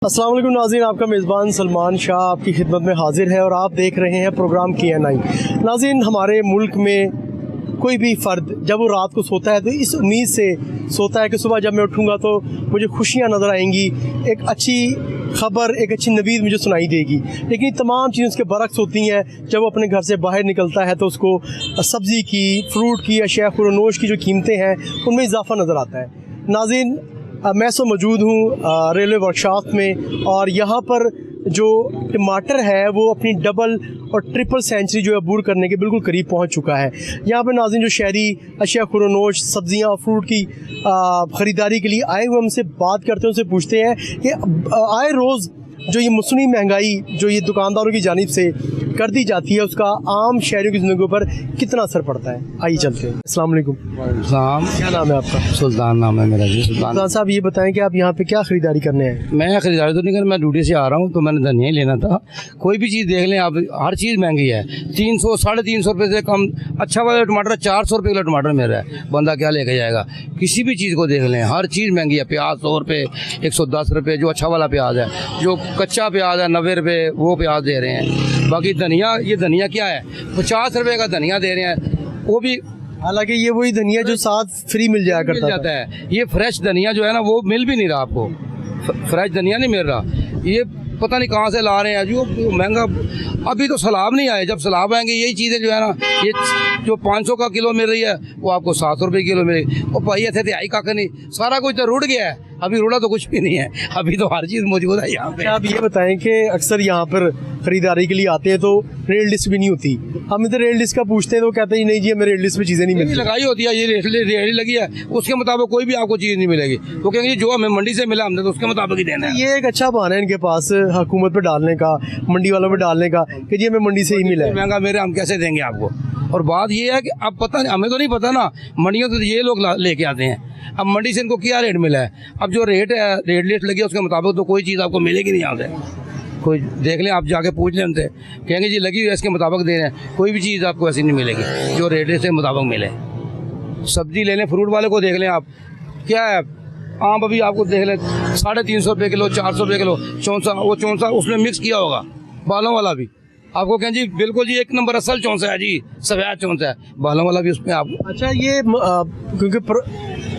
अस्सलाम वालेकुम नाज़रीन, आपका मेज़बान सलमान शाह आपकी खिदमत में हाजिर है और आप देख रहे हैं प्रोग्राम KNI। नाज़रीन, हमारे मुल्क में कोई भी फ़र्द जब वो रात को सोता है तो इस उम्मीद से सोता है कि सुबह जब मैं उठूँगा तो मुझे खुशियाँ नज़र आएंगी, एक अच्छी ख़बर, एक अच्छी नवीद मुझे सुनाई देगी। लेकिन ये तमाम चीज़ें उसके बरक्स होती हैं। जब वो अपने घर से बाहर निकलता है तो उसको सब्ज़ी की, फ्रूट की, अशिया खुरनोश की जो कीमतें हैं उनमें इजाफ़ा नज़र आता है। नाज़रीन, मैं तो मौजूद हूँ रेलवे वर्कशॉप में और यहाँ पर जो टमाटर है वो अपनी डबल और ट्रिपल सेंचुरी जो है अबूर करने के बिल्कुल करीब पहुँच चुका है। यहाँ पर नाज़रीन जो शहरी अशिया खुरनोश, सब्ज़ियाँ और फ्रूट की ख़रीदारी के लिए आए हुए हमसे बात करते हैं, उनसे पूछते हैं कि आए रोज़ जो ये मसनूई महंगाई जो ये दुकानदारों की जानिब से कर दी जाती है उसका आम शहरियों की ज़िंदगी पर कितना असर पड़ता है। आइए चलते हैं। अस्सलाम वालेकुम। क्या नाम है आपका? सुल्तान नाम है मेरा जी। सुल्तान साहब, ये बताएं कि आप यहाँ पे क्या ख़रीदारी करने हैं? मैं ख़रीदारी तो नहीं कर, मैं ड्यूटी से आ रहा हूँ तो मैंने धनिया ही लेना था। कोई भी चीज़ देख लें आप, हर चीज़ महंगी है। 300 350 रुपये से कम अच्छा वाला टमाटर 400 रुपये किलो टमाटर मेरा है। बंदा क्या लेके जाएगा? किसी भी चीज़ को देख लें, हर चीज़ महंगी है। प्याज 100 रुपये, 110 रुपये जो अच्छा वाला प्याज है, जो कच्चा प्याज है 90 रुपये वो प्याज दे रहे हैं। बाकी धनिया, ये धनिया क्या है, 50 रुपये का धनिया दे रहे हैं, वो भी हालांकि ये वही धनिया जो साथ फ्री मिल जाया करता जाता है। ये फ्रेश धनिया जो है ना वो मिल भी नहीं रहा आपको, फ्रेश धनिया नहीं मिल रहा। ये पता नहीं कहाँ से ला रहे हैं जो महंगा। अभी तो सलाब नहीं आए, जब सलाब आएंगे यही चीज़ें जो है ना, ये जो 500 का किलो मिल रही है वो आपको 700 रुपये किलो मिलेगी। और पहिए थे आई का नहीं, सारा कुछ तो रुड़ गया है, अभी रुड़ा तो कुछ भी नहीं है, अभी तो हर चीज़ मौजूद है यहाँ पे। आप ये बताएं कि अक्सर यहाँ पर ख़रीदारी के लिए आते हैं तो रेट लिस्ट भी नहीं होती। हम इधर रेट लिस्ट का पूछते हैं तो कहते हैं नहीं जी हमें रेट लिस्ट में चीज़ें नहीं मिलती। लगाई होती है, ये रेट लगी है, उसके मुताबिक कोई भी आपको चीज़ नहीं मिलेगी। तो कहेंगे जो हमें मंडी से मिला हमने तो उसके मुताबिक ही देना है। ये एक अच्छा बहाना है इनके पास हुकूमत पर डालने का, मंडी वालों पर डालने का कि जी हमें मंडी से ही मिला है। महंगा मेरे हम कैसे देंगे आपको? और बात ये है कि अब पता नहीं, हमें तो नहीं पता ना, मंडियों से ये लोग लेके आते हैं। अब मंडी से इनको क्या रेट मिला है, अब जो रेट है, रेट लिस्ट लगी है उसके मुताबिक तो कोई चीज़ आपको मिलेगी नहीं यहाँ से। कोई देख लें, आप जाके पूछ लें उनसे, कहेंगे जी लगी हुई है इसके मुताबिक दे रहे हैं। कोई भी चीज़ आपको ऐसी नहीं मिलेगी जो रेट लिस्ट के मुताबिक मिले। सब्जी ले लें, फ्रूट वाले को देख लें आप, क्या है आम अभी आपको देख लें 350 रुपये किलो, 400 रुपये किलो। चौंसा, वो चौंसा उसमें मिक्स किया होगा, बालों वाला भी आपको कहें जी बिल्कुल जी 1 नंबर असल चौंसा है जी, सफ़ेद चौंसा है, बालों वाला भी उसमें आपको। अच्छा, ये क्योंकि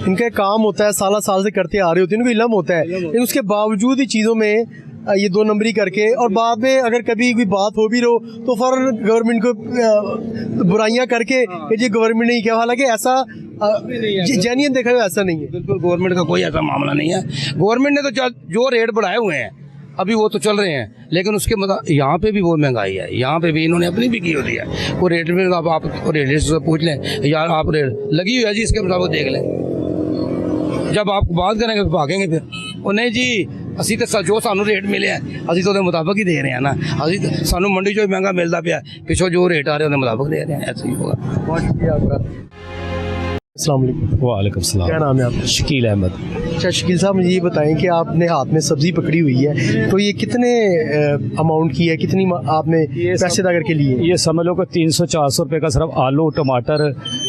इनका काम होता है, साल से करते आ रहे होते हैं, इनको इल्म होता है, लेकिन उसके बावजूद ही चीज़ों में ये 2 नंबरी करके और बाद में अगर कभी कोई बात हो भी रहो तो फ़ौरन गवर्नमेंट को बुराइयां करके कि जी गवर्नमेंट ने क्या। हालांकि ऐसा जेन्युइन देखा हुआ ऐसा नहीं है। बिल्कुल गवर्नमेंट का कोई ऐसा मामला नहीं है। गवर्नमेंट ने तो जो रेट बढ़ाए हुए हैं अभी वो तो चल रहे हैं, लेकिन उसके मतलब यहाँ पे भी बहुत महंगाई है। यहाँ पे भी इन्होंने अपनी भी की होती है। वो रेट में आप रेट से पूछ लें यार, आप रेट लगी हुई है जी इसके मुताबिक देख लें। जब आप बात करेंगे तो भागेंगे फिर, वो नहीं जी असी तो जो सानू रेट मिले हैं असी तो मुताबिक ही दे रहे हैं ना, असी सानू मंडी जो महंगा मिलता पाया पिछों जो रेट आ रहे हैं मुताबिक दे रहे हैं, ऐसा ही होगा। बहुत शुक्रिया आपका। अस्सलाम वालेकुम। वालेकुम सलाम। क्या नाम है आपका? शकील अहमद। अच्छा शकील साहब, मुझे ये बताएं कि आपने हाथ में सब्ज़ी पकड़ी हुई है तो ये कितने अमाउंट की है, कितनी आपने पैसे अदा करके लिए? ये समझ लो कि 300-400 रुपये का सिर्फ आलू, टमाटर,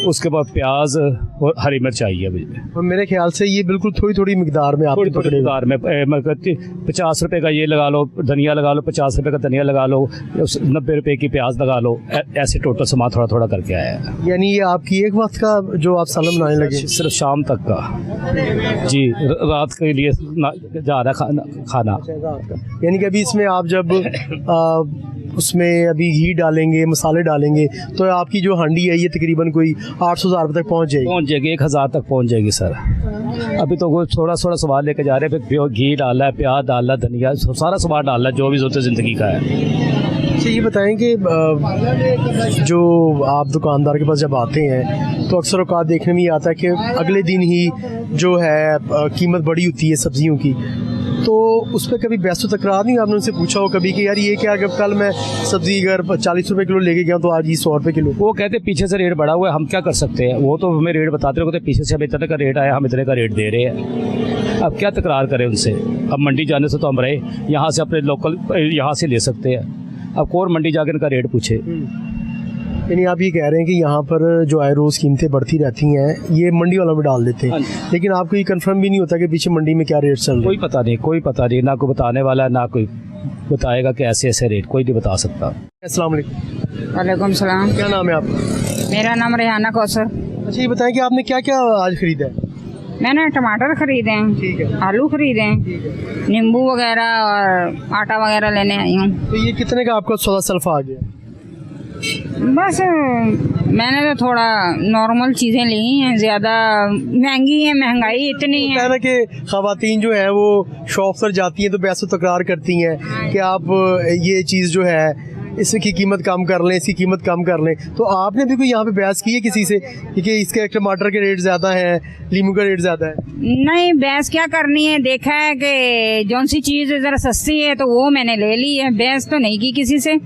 उसके बाद प्याज और हरी मिर्च आई है मुझे। और मेरे ख्याल से ये बिल्कुल थोड़ी थोड़ी मिकदार में आपने पकड़े मिकदार में 50 रुपये का ये लगा लो, धनिया लगा लो, 50 रुपये का धनिया लगा लो, 90 रुपये की प्याज लगा लो, ऐसे टोटल सामान थोड़ा थोड़ा करके आया है। यानी ये आपकी एक वक्त का जो आप सालन बनाने लगे? सिर्फ शाम तक का जी, रात के लिए जा रहा खाना। यानी कि अभी इसमें आप जब उसमें अभी घी डालेंगे, मसाले डालेंगे तो आपकी जो हांडी है ये तकरीबन कोई 800-1000 रुपये तक पहुँच जाएगी। 1000 तक पहुँच जाएगी सर। अभी तो वो थोड़ा सामान लेके जा रहे हैं, फिर घी डालना है, प्याज डालना है, धनिया, सारा सामान डालना है जो भी ज़रूरत ज़िंदगी का है। अच्छा, ये बताएं कि जो आप दुकानदार के पास जब आते हैं तो अक्सर औकात देखने में ये आता है कि अगले दिन ही जो है कीमत बड़ी होती है सब्जियों की, तो उस पर कभी बहस तकरार नहीं? आपने उनसे पूछा हो कभी कि यार ये क्या, अगर कल मैं सब्जी अगर 40 रुपये किलो लेके गया तो आज ये 100 रुपये किलो? वो कहते पीछे से रेट बढ़ा हुआ है, हम क्या कर सकते हैं? वो तो हमें रेट बताते रहे, पीछे से अब इतने का रेट आया, हम इतने का रेट दे रहे हैं। अब क्या तकरार करें उनसे? अब मंडी जाने से तो हम रहे, यहाँ से अपने लोकल यहाँ से ले सकते हैं, अब कौन मंडी जाकर इनका रेट पूछे? यानी आप ये कह रहे हैं कि यहाँ पर जो आए रोज़ कीमतें बढ़ती रहती हैं, ये मंडी वालों में डाल देते हैं, लेकिन आपको ये कंफर्म भी नहीं होता कि पीछे मंडी में क्या रेट चल रहा है? कोई पता नहीं, ना कोई बताने वाला है, ना कोई बताएगा कि ऐसे ऐसे रेट, कोई नहीं बता सकता। अस्सलाम वालेकुम। वालेकुम सलाम। क्या नाम है आपका? मेरा नाम रेहाना कौसर। अच्छा, ये बताएं कि आपने क्या क्या आज खरीदा है? मैंने टमाटर खरीदे हैं, ठीक है, आलू खरीदे हैं, नींबू वगैरह और आटा वगैरह लेने आई हूँ। तो ये कितने का आपका सौदा सल्फा आ गया? बस मैंने तो थोड़ा नॉर्मल चीज़ें ली हैं, ज़्यादा महंगी है, महंगाई इतनी है है। ना कि ख़वातीन जो है वो शॉप पर जाती हैं तो बहस तकरार करती हैं कि आप ये चीज़ जो है इसकी कीमत कम कर लें, इसकी कीमत कम कर लें। तो आपने भी कोई यहाँ पे बहस की है किसी से कि इसके टमाटर के रेट ज़्यादा हैं, लीमू का रेट ज़्यादा है? नहीं, बहस क्या करनी है, देखा है कि जौन सी चीज़ ज़रा सस्ती है तो वो मैंने ले ली है, बहस तो नहीं की किसी से।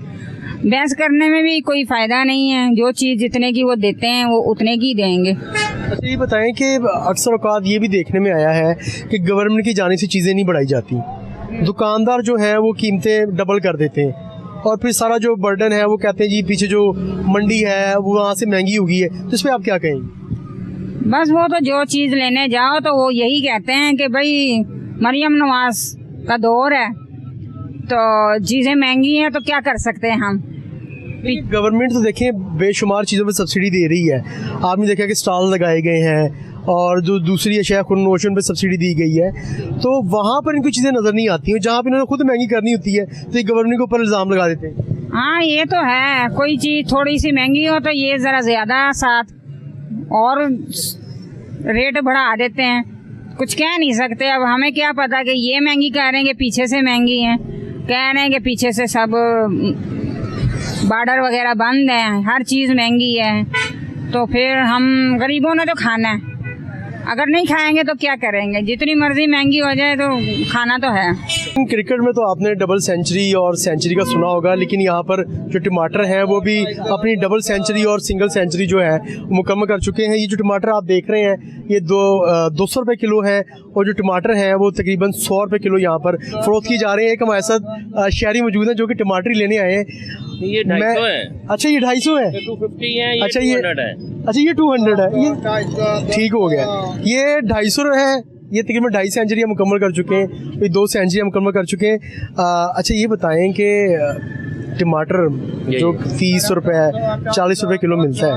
बहस करने में भी कोई फ़ायदा नहीं है, जो चीज़ जितने की वो देते हैं वो उतने की देंगे। अच्छा, ये बताएं कि अक्सर औकात ये भी देखने में आया है कि गवर्नमेंट की जानिब से चीज़ें नहीं बढ़ाई जाती, दुकानदार जो हैं वो कीमतें डबल कर देते हैं और फिर सारा जो बर्डन है वो कहते हैं जी पीछे जो मंडी है वो वहाँ से महंगी हो गई है। तो इस पर आप क्या कहेंगे? बस वो तो जो चीज़ लेने जाओ तो वो यही कहते हैं कि भाई मरियम नवाज का दौर है तो चीज़ें महंगी हैं तो क्या कर सकते हैं हम। गवर्नमेंट तो देखें बेशुमार चीज़ों पर सब्सिडी दे रही है। आपने देखा कि स्टॉल लगाए गए हैं और जो दूसरी अशिया खुर्नोशन पर सब्सिडी दी गई है, तो वहाँ पर इनको चीज़ें नज़र नहीं आती हैं। जहाँ पर इन्होंने खुद महंगी करनी होती है तो ये गवर्नमेंट के ऊपर इल्ज़ाम लगा देते हैं। हाँ, ये तो है, कोई चीज़ थोड़ी सी महंगी हो तो ये ज़रा ज़्यादा साथ और रेट बढ़ा देते हैं। कुछ कह नहीं सकते, अब हमें क्या पता कि ये महंगी कह रहे हैं कि पीछे से महंगी है, कह रहे हैं कि पीछे से सब बॉर्डर वगैरह बंद है, हर चीज़ महंगी है। तो फिर हम गरीबों ने तो खाना है, अगर नहीं खाएंगे तो क्या करेंगे? जितनी मर्जी महंगी हो जाए तो खाना तो है। क्रिकेट में तो आपने डबल सेंचुरी और सेंचुरी का सुना होगा, लेकिन यहाँ पर जो टमाटर हैं वो भी अपनी डबल सेंचुरी और सिंगल सेंचुरी जो है मुकम्मल कर चुके हैं। ये जो टमाटर आप देख रहे हैं ये 200 रुपये किलो है और जो टमाटर हैं वो तकरीबन 100 रुपये किलो यहाँ पर फ़रोख्त की जा रहे हैं। एक हमारे साथ शहरी मौजूद हैं जो कि टमाटर लेने आए हैं। ये 250 है। अच्छा, ये 250 है, 250 है, ये अच्छा 200 है। अच्छा, ये 200 है, ये ठीक हो गया। ये 250 है, ये तकरीबन 2.5 सेंचुरियाँ मुकम्मल कर चुके हैं, ये 2 सेंचुरियाँ मुकम्मल कर चुके हैं। अच्छा, ये बताएं कि टमाटर जो 30 रुपये 40 रुपये किलो मिलता है,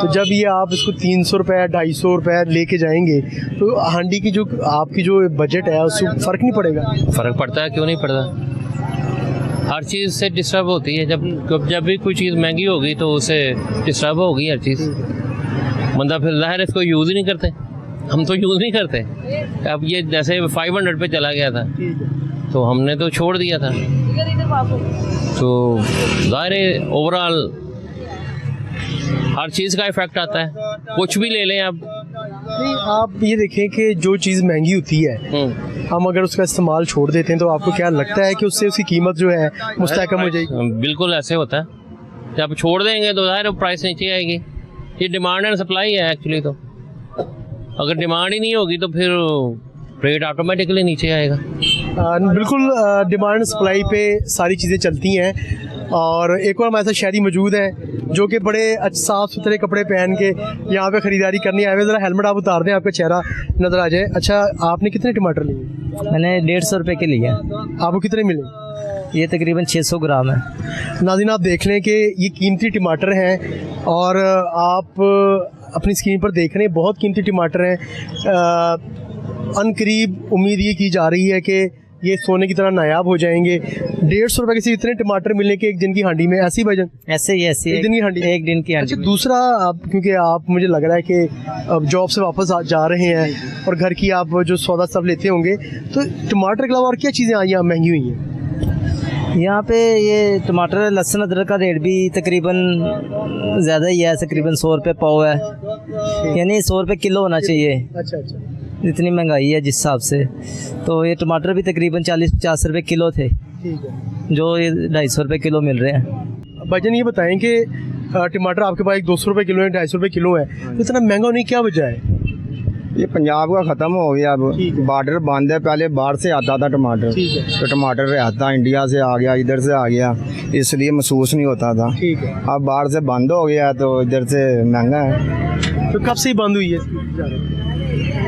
तो जब ये आप इसको 300 रुपये 250 रुपये लेके जाएंगे तो हांडी की जो आपकी जो बजट है उससे फ़र्क नहीं पड़ेगा? फ़र्क पड़ता है, क्यों नहीं पड़ता। हर चीज़ से डिस्टर्ब होती है, जब भी कोई चीज़ महंगी होगी तो उसे डिस्टर्ब होगी हर चीज़। बंदा फिर ज़ाहिर है इसको यूज़ ही नहीं करते, हम तो यूज़ नहीं करते। अब ये जैसे 500 पे चला गया था तो हमने तो छोड़ दिया था, तो ज़ाहिर है ओवरऑल हर चीज़ का इफ़ेक्ट आता है। कुछ भी ले लें आप। नहीं, आप ये देखें कि जो चीज़ महंगी होती है हम अगर उसका इस्तेमाल छोड़ देते हैं तो आपको क्या लगता है कि उससे उसकी कीमत जो है मुस्तहकम हो जाएगी? बिल्कुल ऐसे होता है, जब छोड़ देंगे तो ज़ाहिर प्राइस नीचे आएगी। ये डिमांड एंड सप्लाई है एक्चुअली। तो अगर डिमांड ही नहीं होगी तो फिर रेट ऑटोमेटिकली नीचे आएगा। बिल्कुल, डिमांड सप्लाई पे सारी चीज़ें चलती हैं। और एक और हमारे साथ शहरी मौजूद हैं जो कि बड़े साफ़ सुथरे कपड़े पहन के यहाँ पे ख़रीदारी करने आए हुए। ज़रा हेलमेट आप उतार दें, आपका चेहरा नज़र आ जाए। अच्छा, आपने कितने टमाटर लिए? मैंने 150 रुपये के लिए। आपको कितने मिले? ये तकरीबन 600 ग्राम है। नाज़रीन, आप देख लें कि ये कीमती टमाटर हैं और आप अपनी स्क्रीन पर देख रहे हैं बहुत कीमती टमाटर हैं। अनकरीब उम्मीद ये की जा रही है कि ये सोने की तरह नायाब हो जाएंगे। 150 रुपये के से इतने टमाटर मिलने के एक दिन की हांडी में, ऐसी भाईजान? ऐसे ही एक दिन की हांडी, एक दिन की हांडी। अच्छा, दूसरा क्योंकि आप मुझे लग रहा है कि अब जॉब से वापस जा रहे हैं और घर की आप जो सौदा सब लेते होंगे, तो टमाटर के अलावा और क्या चीज़ें आई यहाँ महंगी हुई हैं? यहाँ पे ये टमाटर लहसुन अदरक का रेट भी तकरीबन ज़्यादा ही है, तकरीबन 100 रुपये पाव है, यानी 100 रुपये किलो होना चाहिए। अच्छा अच्छा, इतनी महंगाई है जिस हिसाब से। तो ये टमाटर भी तकरीबन 40-50 रुपये किलो थे, ठीक है, जो ये 250 रुपये किलो मिल रहे हैं। भाईजान ये बताएं कि टमाटर आपके पास 200 रुपये किलो है, 250 रुपये किलो है, तो इतना महंगा होने की क्या वजह है? ये पंजाब का ख़त्म हो गया, अब बॉर्डर बंद है। पहले बाहर से आता था टमाटर, तो टमाटर आता इंडिया से आ गया, इधर से आ गया, इसलिए महसूस नहीं होता था। अब बाहर से बंद हो गया तो इधर से महंगा है। तो कब से ही बंद हुई है?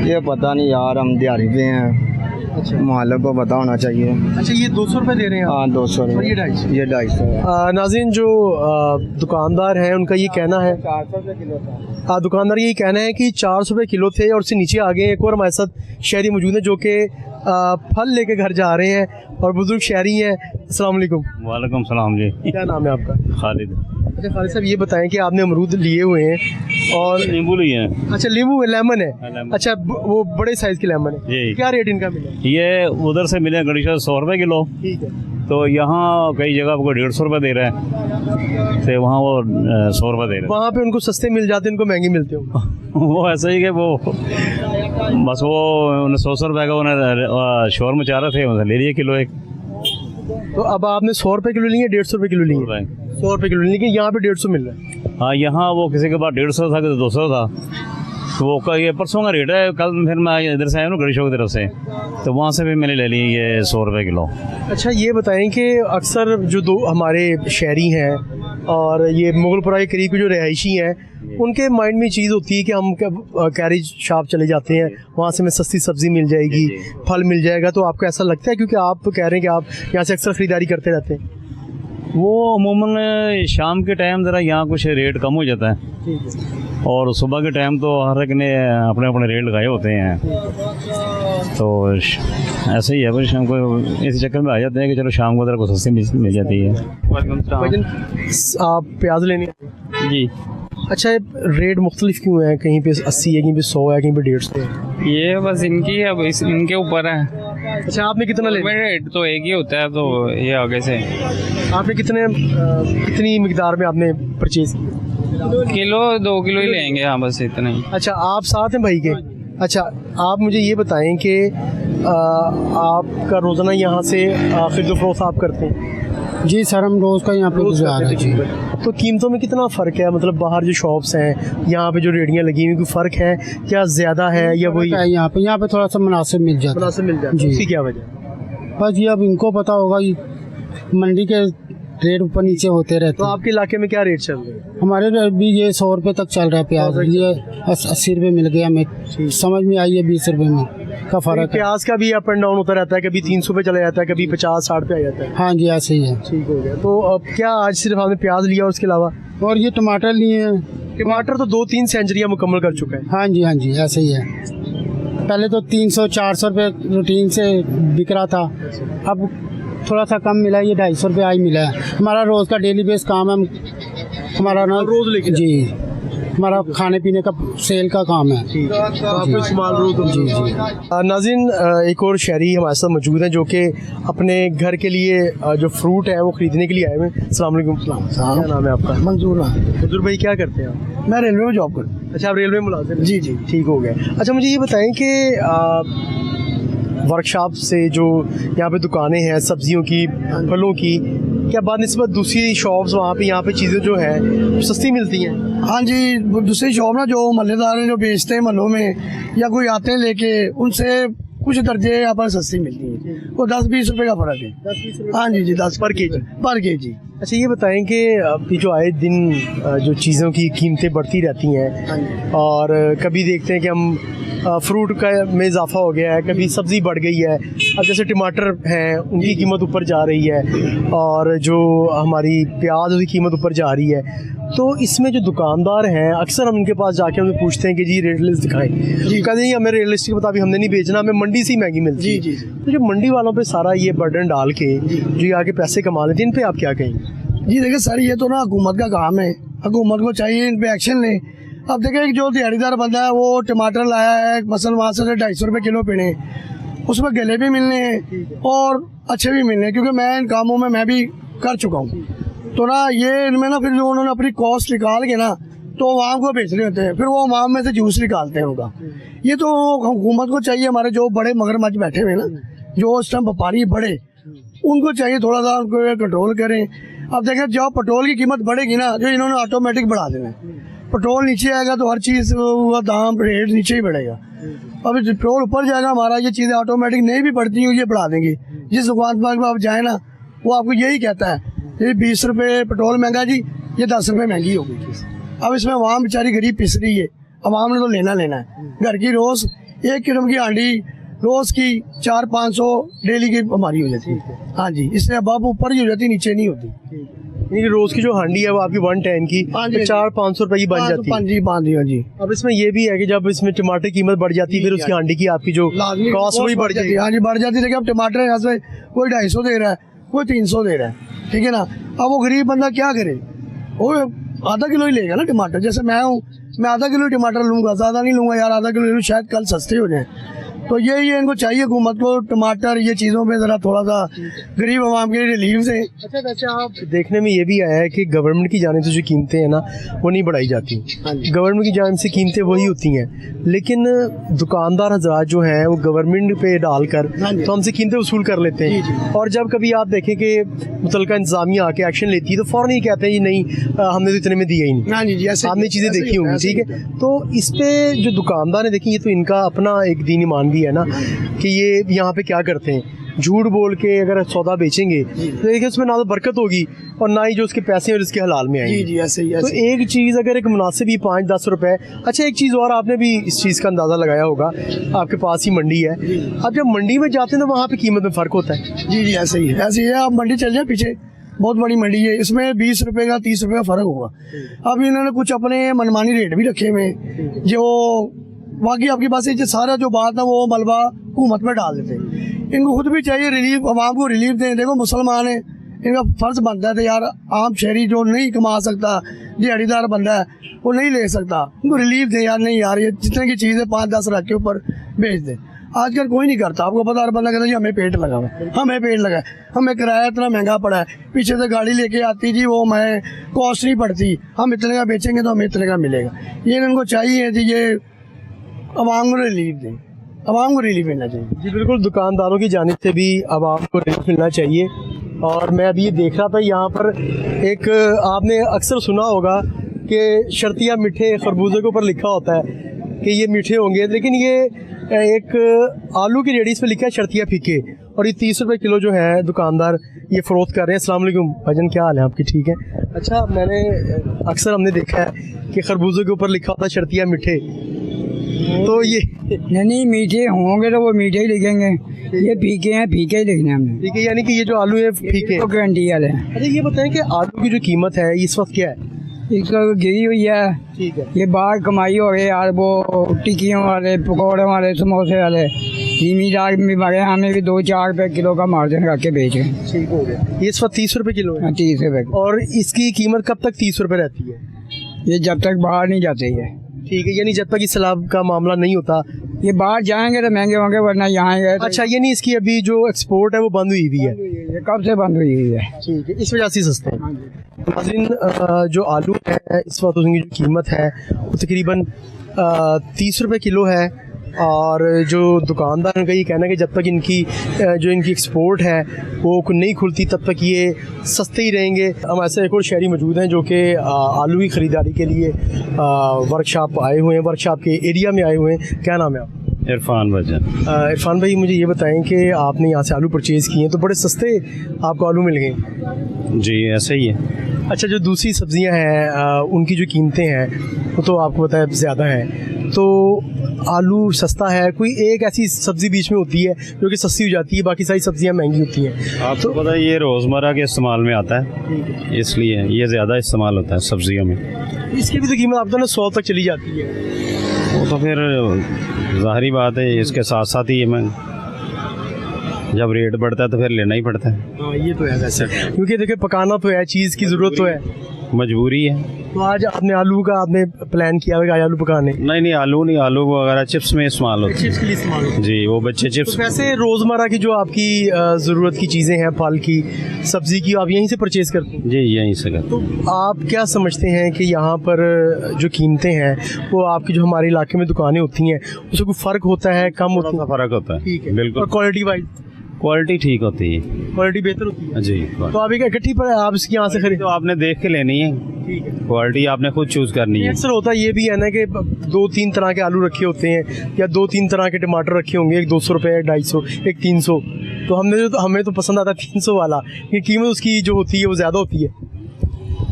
ये पता नहीं यार, हम दिहाड़ी पे हैं। अच्छा, मालिक को पता होना चाहिए। अच्छा, ये 200 रुपये दे रहे हैं? हाँ, 200 रुपये। ये 250? ये 250। नाज़रीन, जो दुकानदार हैं उनका ये कहना है 400 रुपये किलो था। दुकानदार यही कहना है कि 400 रुपये किलो थे और उससे नीचे आ गए। एक और हमारे साथ शहरी मौजूद है जो कि फल लेके घर जा रहे हैं और बुजुर्ग शहरी हैं। अस्सलाम वालेकुम। वालेकुम सलाम जी। क्या नाम है आपका? खालिद। अच्छा खालिद साहब, ये बताएं कि आपने अमरूद लिए हुए हैं और नींबू लिए हैं। अच्छा, नींबू लेमन है। लेमन। अच्छा, वो बड़े साइज़ के लेमन है। जी। क्या रेट इनका मिला? ये उधर से मिले गणेश 100 रुपये किलो, ठीक है। तो यहाँ कई जगह आपको 150 रुपये दे रहे हैं, तो वहाँ वो 100 रुपये दे रहे वहाँ पे उनको सस्ते मिल जाते हैं, इनको महंगे मिलते हो। हैं। वो ऐसे ही कि वो बस वो 100 रुपये का उन्हें शोर मचा रहे थे, उन्हें ले लिए किलो एक। तो अब आपने 100 रुपये किलो लिए, 150 रुपये किलो लिए? 100 रुपये किलो, लेकिन यहाँ पे 150 मिल रहा है। हाँ, यहाँ वो किसी के पास 150 था, किसी 200 था, तो वो का ये परसों का रेट है। कल फिर मैं इधर से आया ना गणेश की तरफ से, तो वहाँ से भी मैंने ले ली ये 100 रुपये किलो। अच्छा, ये बताएं कि अक्सर जो दो हमारे शहरी हैं और ये मुगलपुरा के करीब के जो रहायशी हैं, उनके माइंड में चीज़ होती है कि हम कैरेज शॉप चले जाते हैं, वहाँ से हमें सस्ती सब्ज़ी मिल जाएगी, फल मिल जाएगा। तो आपको ऐसा लगता है, क्योंकि आप कह रहे हैं कि आप यहाँ से अक्सर ख़रीदारी करते रहते हैं? वो अमूमन शाम के टाइम ज़रा यहाँ कुछ रेट कम हो जाता है, और सुबह के टाइम तो हर एक ने अपने अपने रेट लगाए होते हैं, तो ऐसे ही है। बस शाम को इस चक्कर में आ जाते हैं कि चलो शाम को ज़रा को सस्ती मिल जाती है। भाईजान, आप प्याज लेने जी। अच्छा, रेट मुख्तलिफ क्यों है? कहीं पे 80 है, कहीं पे 100 है, कहीं पे 150 है। ये बस इनकी है, अब इनके ऊपर है। अच्छा, आपने कितना ले? रेट तो एक ही होता है, तो ये आगे से आपने कितनी मिकदार में आपने परचेज किया? किलो 2 किलो ही लेंगे। हाँ, बस इतना ही। अच्छा, आप साथ हैं भाई के? अच्छा, आप मुझे ये बताएं कि आपका रोज़ाना यहाँ से खरीदो फरोख्त आप करते हैं? जी सर, हम रोज़ का यहाँ पे गुजार है जी। तो कीमतों में कितना फ़र्क है? मतलब बाहर जो शॉप्स हैं, यहाँ पे जो रेडियाँ लगी हुई, कोई फ़र्क है क्या? ज़्यादा है या वही? यहाँ पे थोड़ा सा मुनासिब मिल जाता है। मुनासिब मिल जाता है, उसकी क्या वजह? बस ये अब इनको पता होगा, ये मंडी के रेट ऊपर नीचे होते रहते तो हैं। आपके इलाके में क्या रेट चल रहे हैं? हमारे भी ये 100 रुपये तक चल रहा है प्याज। ये 80 रुपये मिल गया, हमें समझ में आई है 20 रुपये में का फ़र्क है। प्याज का भी अप एंड डाउन होता रहता है, कभी 300 पे चला जाता है, कभी 50-60 पे आ जाता है। हाँ जी, ऐसे ही है। ठीक हो गया। तो अब क्या आज सिर्फ आपने प्याज लिया और उसके अलावा? और ये टमाटर लिए हैं। टमाटर तो 2-3 सेंचुरियाँ मुकम्मल कर चुका है। हाँ जी, हाँ जी, ऐसे ही है। पहले तो 300-400 रुपये रूटीन से बिक रहा था, अब थोड़ा सा कम मिला है, ये 250 रुपये आज मिला है। हमारा रोज़ का डेली बेस काम है हमारा ना, रोज़ लेके जी, हमारा खाने पीने का सेल का काम है। तो आपको इस्तेमाल रोज़ जी जी। नाज़रीन, एक और शहरी हमारे साथ मौजूद हैं जो कि अपने घर के लिए जो फ्रूट है वो ख़रीदने के लिए आए हुए हैं। अस्सलाम वालेकुम। क्या नाम है आपका? मंजूर है। मंजूर भाई, क्या करते हैं आप? मैं रेलवे में जॉब करता हूँ। अच्छा, आप रेलवे मुलाजिम हैं? जी जी। ठीक हो गया। अच्छा, मुझे ये बताएं कि वर्कशॉप से जो यहाँ पे दुकानें हैं सब्जियों की, फलों की, क्या बानिस्बत दूसरी शॉप्स वहाँ पे यहाँ पे चीज़ें जो हैं सस्ती मिलती हैं? हाँ जी, दूसरी शॉप ना जो महल्लेदार हैं जो बेचते हैं महलों में, या कोई आते हैं लेके, उनसे कुछ दर्जे यहाँ पर सस्ती मिलती है। वो 10-20 रुपये का फ़र्क है। 10-20 हाँ जी जी, 10 पर केजी? पर केजी। अच्छा, ये बताएं कि अभी जो आए दिन जो चीज़ों की कीमतें बढ़ती रहती हैं और कभी देखते हैं कि हम फ्रूट का में इजाफा हो गया है, कभी सब्ज़ी बढ़ गई है। अब जैसे टमाटर हैं, उनकी कीमत ऊपर जा रही है, और जो हमारी प्याज उसकी कीमत ऊपर जा रही है। तो इसमें जो दुकानदार हैं, अक्सर हम उनके पास जाके उनसे पूछते हैं कि जी रेट लिस्ट दिखाएं। कहते हैं हमें रेट लिस्ट के मुताबिक हमने नहीं बेचना, हमें मंडी से ही महंगी मिलती है। जी। तो जो मंडी वालों पे सारा ये बर्डन डाल के जो आगे पैसे कमा लेते हैं, इन पे आप क्या कहेंगे? जी देखिए सर, ये तो ना हुकूमत का काम है, हुकूमत को चाहिए इन पे एक्शन लें। अब देखिए, जो दिहाड़ीदार बंदा है वो टमाटर लाया है, मसल वहाँ से 250 रुपये किलो पीने, उसमें गले भी मिलने हैं और अच्छे भी मिलने हैं, क्योंकि मैं इन कामों में मैं भी कर चुका हूँ। तो ना ये इनमें ना फिर जो उन्होंने अपनी कॉस्ट निकाल के ना तो आवाम को बेच रहे होते हैं, फिर वो आवाम में से जूस निकालते हैं उनका। ये तो हुकूमत को चाहिए, हमारे जो बड़े मगरमच्छ बैठे हुए ना, जो उस टाइम व्यापारी बड़े, उनको चाहिए थोड़ा सा उनको कंट्रोल करें। अब देखें, जब पेट्रोल की कीमत बढ़ेगी ना, जो इन्होंने ऑटोमेटिक बढ़ा देना है, पेट्रोल नीचे आएगा तो हर चीज़ का दाम रेट नीचे ही बढ़ेगा। अभी पेट्रोल ऊपर जाएगा हमारा, ये चीज़ें ऑटोमेटिक नहीं भी बढ़ती हैं, ये बढ़ा देंगी। जिस दुकान पर आप जाए ना, वो आपको यही कहता है ये 20 रुपये पेट्रोल महंगा जी, ये 10 रुपये महंगी होगी। अब इसमें अवाम बेचारी गरीब पिस रही है, अवाम ने तो लेना है। घर की रोज़ 1 किलो की हांडी रोज़ की 400-500 डेली की हमारी हो जाती है। हाँ जी, इससे अब ऊपर ही हो जाती, नीचे नहीं होती। यानी कि रोज़ की जो हांडी है वो आपकी 110 की 400-500 रुपये की बन जाती है। जी। अब इसमें ये भी है कि जब इसमें टमाटर की कीमत बढ़ जाती है, फिर उसकी हांडी की आपकी जो कॉस्ट वही बढ़ जाती है। हाँ जी, बढ़ जाती है। देखिए अब टमाटर यहाँ से कोई 250 दे रहा है, कोई 300 दे रहा है, ठीक है ना। अब वो गरीब बंदा क्या करे, वो आधा किलो ही लेगा ना टमाटर। जैसे मैं हूँ, मैं आधा किलो टमाटर लूँगा, ज़्यादा नहीं लूँगा यार, आधा किलो ले लूँ, शायद कल सस्ते हो जाए। तो यही है, इनको चाहिए हुकूमत को टमाटर ये चीज़ों में ज़रा थोड़ा सा गरीब आवाम के लिए रिलीफ से। अच्छा, वैसे आप देखने में ये भी आया है कि गवर्नमेंट की जानिब से जो कीमतें हैं ना वो नहीं बढ़ाई जाती। गवर्नमेंट की जानिब से कीमतें वही होती हैं, लेकिन दुकानदार हजरात जो हैं वो गवर्नमेंट पे डालकर तो हमसे कीमतें वसूल कर लेते हैं। और जब कभी आप देखें कि मुतलका इंतजामिया आके एक्शन लेती है तो फ़ौरन ही कहते हैं नहीं, हमने तो इतने में दिया ही नहीं। आपने चीज़ें देखी होंगी, ठीक है। तो इस पर जो दुकानदार है, देखिए ये तो इनका अपना एक दीन ईमान भी है ना कि ये यहाँ पे क्या करते हैं, झूठ बोल के अगर सौदा बेचेंगे तो देखिए उसमें ना तो बरकत होगी और ना ही जो उसके पैसे और इसके हलाल में आएंगे। जी, ऐसे ही। तो एक चीज़ अगर एक मुनासिब ही 5-10 रुपए। अच्छा, एक चीज़ और आपने भी इस चीज़ का अंदाज़ा लगाया होगा, आपके पास ही मंडी है। अब जब मंडी में जाते हैं तो वहाँ पे कीमत में फ़र्क होता है। जी, ऐसे ही है। आप मंडी चल जाए पीछे, बहुत बड़ी मंडी है, इसमें 20 रुपये का 30 रुपये का फ़र्क होगा। अब इन्होंने कुछ अपने मनमानी रेट भी रखे हुए, जो बाकी आपके पास ये सारा जो बात है वो मलबा हुकूमत में डाल देते हैं। इनको खुद भी चाहिए रिलीफ, आवाम को रिलीफ दें। देखो मुसलमान है, इनका फ़र्ज़ बनता है तो यार आम शहरी जो नहीं कमा सकता, दिहाड़ीदार बंदा है, वो नहीं ले सकता, उनको रिलीफ दें यार। नहीं यार, ये जितने की चीज़ है 5-10 रख के ऊपर बेच दें। आजकल कोई नहीं करता, आपको पता, हर बंदा कहता है जी हमें पेट लगा हुआ, हमें पेट लगा है, हमें किराया इतना महंगा पड़ा है, पीछे से गाड़ी लेके आती जी, वो मैं कॉस्ट नहीं पड़ती, हम इतने का बेचेंगे तो हमें इतने का मिलेगा। ये इनको चाहिए जी, ये आवाम को रिलीफ दें, आवाम को रिलीफ मिलना चाहिए। जी बिल्कुल, दुकानदारों की जानिब से भी आवाम को रिलीफ मिलना चाहिए। और मैं अभी ये देख रहा था यहाँ पर एक, आपने अक्सर सुना होगा कि शर्तिया मीठे खरबूजे के ऊपर लिखा होता है कि ये मीठे होंगे, लेकिन ये एक आलू की रेडी इस पर लिखा है शर्तिया फीके, और ये 30 रुपये किलो जो है दुकानदार ये फ़रोख्त कर रहे हैं। अस्सलाम वालेकुम भाईजान, क्या हाल है आपकी? ठीक है। अच्छा, मैंने अक्सर हमने देखा है कि खरबूजे के ऊपर लिखा होता है शर्तिया मीठे, तो ये नहीं मीठे होंगे तो वो मीठे ही लिखेंगे, ये फीके हैं, फीके ही लिखने हमने। ठीक है, यानी कि ये जो आलू है फीके, तो गारंटी वाले हैं। अच्छा, ये बताएं कि आलू की जो कीमत है इस वक्त क्या है? इसका गिरी हुई है। ठीक है। ये बाहर कमाई हो गई यार, वो टिक्कियों वाले, पकौड़े वाले, समोसे वाले, ज़मींदार भी मारे, हमें भी 2-4 रुपये किलो का मार्जिन रख के बेच रहे हैं। ठीक हो गया। ये इस वक्त 30 रुपये किलो है। 30 रुपये। और इसकी कीमत कब तक 30 रुपये रहती है? ये जब तक बाहर नहीं जाते है। ठीक है, यानी जब तक इस सैलाब का मामला नहीं होता। ये बाहर जाएंगे तो महंगे होंगे, वरना यहाँ गए तो। अच्छा, यानी इसकी अभी जो एक्सपोर्ट है वो बंद हुई हुई है? ये कब से बंद हुई है? ठीक है, इस वजह से सस्ते हैं। नाज़रीन, जो आलू है इस वक्त उसकी जो कीमत है वो तकरीबन 30 रुपये किलो है। और जो दुकानदार का ये कहना है कि जब तक इनकी जो इनकी एक्सपोर्ट है वो नहीं खुलती तब तक ये सस्ते ही रहेंगे। हम ऐसे एक और शहरी मौजूद हैं जो कि आलू की ख़रीदारी के लिए वर्कशॉप आए हुए हैं, वर्कशॉप के एरिया में आए हुए हैं। क्या नाम है आप? इरफान भाईजान। इरफान भाई, मुझे ये बताएं कि आपने यहाँ से आलू परचेज़ किए हैं तो बड़े सस्ते आपको आलू मिल गए? जी ऐसे ही है। अच्छा, जो दूसरी सब्ज़ियाँ हैं उनकी जो कीमतें हैं वो तो आपको पता है ज़्यादा हैं, तो आलू सस्ता है? कोई एक ऐसी सब्ज़ी बीच में होती है जो कि सस्ती हो जाती है, बाकी सारी सब्ज़ियाँ महंगी होती हैं? आपको तो पता है ये रोज़मर्रा के इस्तेमाल में आता है, इसलिए ये ज़्यादा इस्तेमाल होता है सब्जियों में। इसकी भी तो कीमत आप तो ना 100 तक चली जाती है। वो तो फिर ज़ाहिरी बात है, इसके साथ साथ ही मैं जब रेट बढ़ता है तो फिर लेना ही पड़ता है। हाँ, ये तो है वैसे, क्योंकि देखिए पकाना तो है, चीज़ की ज़रूरत तो है, मजबूरी है। तो आज आपने आलू का आपने प्लान किया होगा आलू पकाने? नहीं, आलू नहीं, आलू वगैरह चिप्स में इस्तेमाल होते हैं। चिप्स के लिए इस्तेमाल होते हैं। जी, वो बच्चे चिप्स। तो वैसे रोज़मर्रा की जो आपकी ज़रूरत की चीज़ें हैं, फल की, सब्ज़ी की, आप यहीं से परचेज़ करते हैं? जी यहीं से करते। तो आप क्या समझते हैं कि यहाँ पर जो कीमतें हैं वो आपकी जो हमारे इलाके में दुकानें होती हैं उससे कोई फ़र्क होता है, कम होता है? फ़र्क होता है, ठीक है, बिल्कुल। और क्वालिटी वाइज? क्वालिटी ठीक होती है क्वालिटी बेहतर होती है जी। तो आप एक इकट्ठी पर आप इसकी यहाँ से खरीद तो आपने देख के लेनी है, ठीक है। क्वालिटी आपने खुद चूज़ करनी है। अक्सर होता ये भी है ना कि 2-3 तरह के आलू रखे होते हैं या 2-3 तरह के टमाटर रखे होंगे, एक 200 रुपये, 250, एक 300। तो हमें तो पसंद आता 300 वाला, कि कीमत उसकी जो होती है वो ज़्यादा होती है।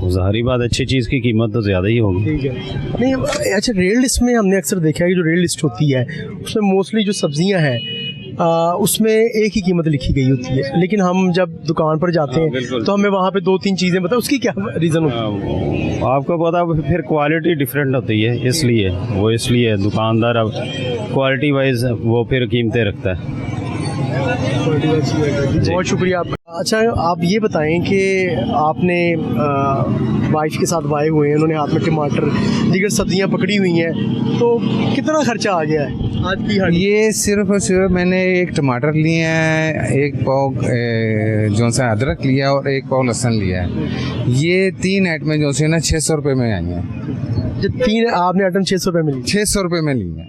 ज़ाहिर बात, अच्छी चीज़ की कीमत तो ज़्यादा ही होगी। ठीक है। नहीं अच्छा, रेट लिस्ट में हमने अक्सर देखा है कि जो रेट लिस्ट होती है उसमें मोस्टली जो सब्जियां हैं उसमें एक ही कीमत लिखी गई होती है, लेकिन हम जब दुकान पर जाते हैं तो हमें वहाँ पे 2-3 चीज़ें बताओ, उसकी क्या रीज़न होती है? आपको पता फिर क्वालिटी डिफरेंट होती है, इसलिए दुकानदार अब क्वालिटी वाइज वो फिर कीमतें रखता है। बहुत शुक्रिया आपका। अच्छा, आप ये बताएं कि आपने वाइफ के साथ आए हुए हैं, उन्होंने हाथ में टमाटर दीगर सब्जियां पकड़ी हुई हैं, तो कितना खर्चा आ गया है आज की हाट? ये सिर्फ और सिर्फ मैंने एक टमाटर लिए हैं, एक पाव जो सा अदरक लिया और एक पाव लहसुन लिया है। ये 3 आइटमें जो से ना 600 रुपये में आई हैं। जो 3 आपने आइटम 600 रुपये में ली? 600 रुपये में ली है,